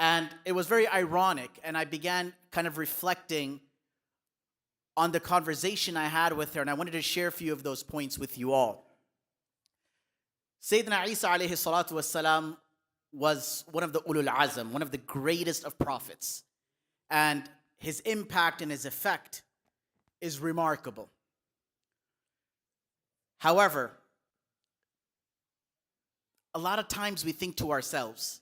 And it was very ironic, and I began kind of reflecting on the conversation I had with her, and I wanted to share a few of those points with you all. Sayyidina Isa alayhi salatu wassalam was one of the ulul azm, one of the greatest of prophets. And his impact and his effect is remarkable. However, a lot of times we think to ourselves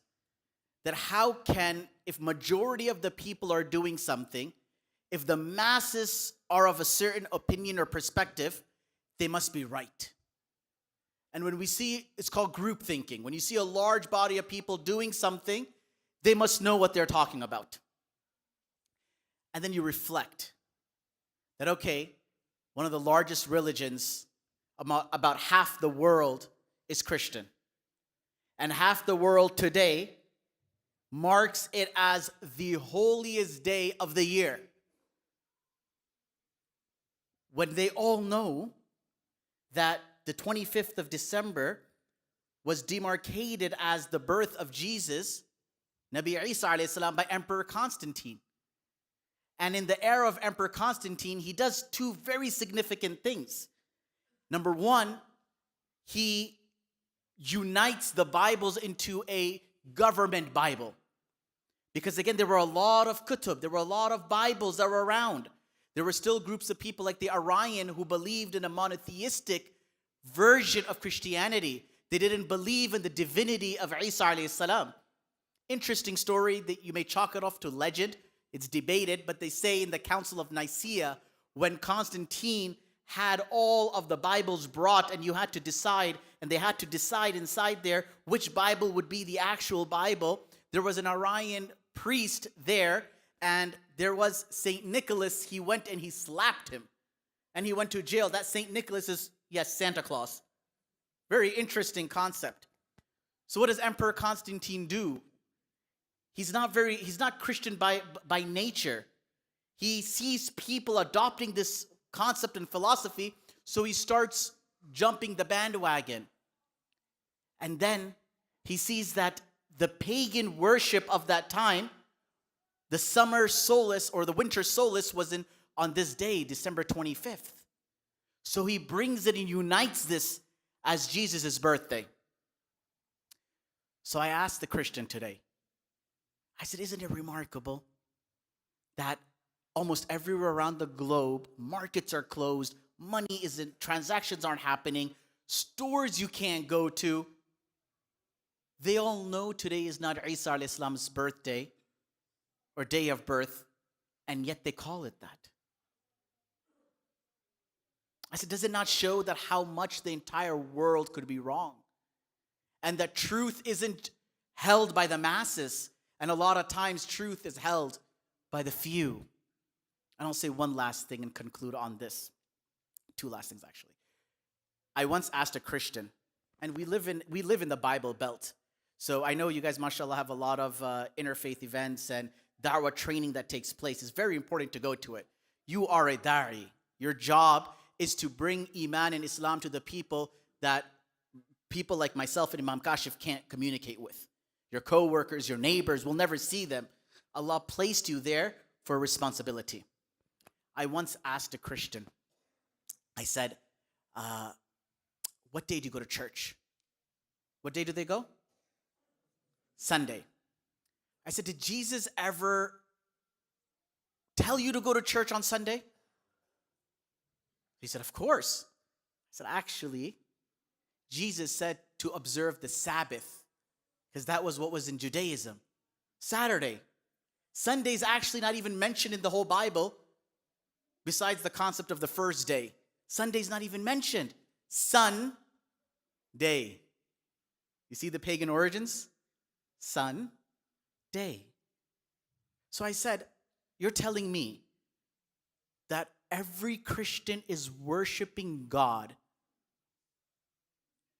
that how can, if majority of the people are doing something, if the masses are of a certain opinion or perspective, they must be right. And when we see, it's called group thinking. When you see a large body of people doing something, they must know what they're talking about. And then you reflect that, okay, one of the largest religions, about half the world is Christian. And half the world today marks it as the holiest day of the year, when they all know that the 25th of December was demarcated as the birth of Jesus, Nabi Isa alayhi salam, by Emperor Constantine. And in the era of Emperor Constantine, he does two very significant things. Number one, he unites the Bibles into a government Bible. Because again, there were a lot of kutub, there were a lot of Bibles that were around. There were still groups of people like the Arian who believed in a monotheistic version of Christianity. They didn't believe in the divinity of Isa alayhi salam. Interesting story that you may chalk it off to legend. It's debated, but they say in the Council of Nicaea, when Constantine had all of the Bibles brought and you had to decide, and they had to decide inside there which Bible would be the actual Bible, there was an Arian priest there, and there was St. Nicholas. He went and he slapped him, and he went to jail. That St. Nicholas is, yes, Santa Claus. Very interesting concept. So what does Emperor Constantine do? He's not Christian by nature. He sees people adopting this concept and philosophy, so he starts jumping the bandwagon. And then he sees that the pagan worship of that time, the summer solace or the winter solace, was on this day, December 25th. So he brings it and unites this as Jesus' birthday. So I asked the Christian today, I said, isn't it remarkable that almost everywhere around the globe, markets are closed, transactions aren't happening, stores you can't go to, they all know today is not Isa alayhi salam's birthday or day of birth, and yet they call it that. I said, does it not show that how much the entire world could be wrong? And that truth isn't held by the masses, and a lot of times truth is held by the few. And I'll say one last thing and conclude on this. Two last things, actually. I once asked a Christian, and we live in the Bible Belt. So I know you guys, mashallah, have a lot of interfaith events and da'wah training that takes place. It's very important to go to it. You are a da'i. Your job is to bring Iman and Islam to the people that people like myself and Imam Kashif can't communicate with. Your co-workers, your neighbors, will never see them. Allah placed you there for a responsibility. I once asked a Christian, I said, what day do you go to church? What day do they go? Sunday. I said, did Jesus ever tell you to go to church on Sunday? He said, of course. I said, actually, Jesus said to observe the Sabbath, because that was what was in Judaism. Saturday. Sunday's actually not even mentioned in the whole Bible, besides the concept of the first day. Sunday's not even mentioned. Sun day. You see the pagan origins? Sun day. So I said, you're telling me that every Christian is worshiping God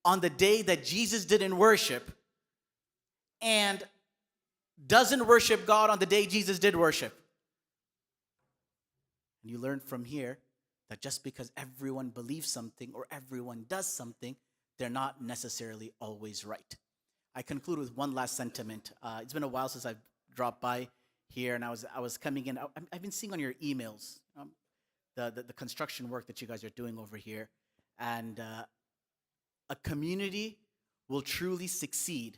on the day that Jesus didn't worship, and doesn't worship God on the day Jesus did worship. And you learn from here that just because everyone believes something or everyone does something, they're not necessarily always right. I conclude with one last sentiment. It's been a while since I've drop by here, and I was coming in. I've been seeing on your emails the construction work that you guys are doing over here, and a community will truly succeed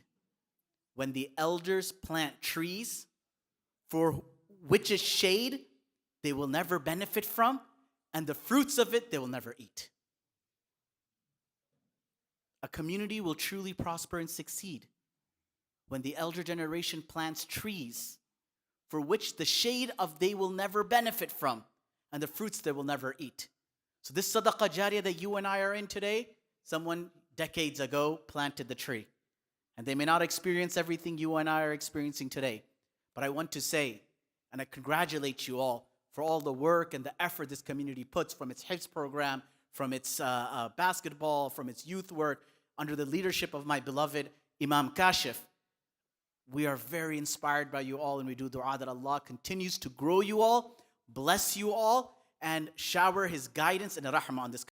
when the elders plant trees for which's shade they will never benefit from, and the fruits of it they will never eat. A community will truly prosper and succeed when the elder generation plants trees for which the shade of they will never benefit from, and the fruits they will never eat. So this sadaqah jariyah that you and I are in today, someone decades ago planted the tree. And they may not experience everything you and I are experiencing today. But I want to say, and I congratulate you all for all the work and the effort this community puts, from its Hifz program, from its basketball, from its youth work, under the leadership of my beloved Imam Kashif. We are very inspired by you all, and we do dua that Allah continues to grow you all, bless you all, and shower His guidance and rahmah on this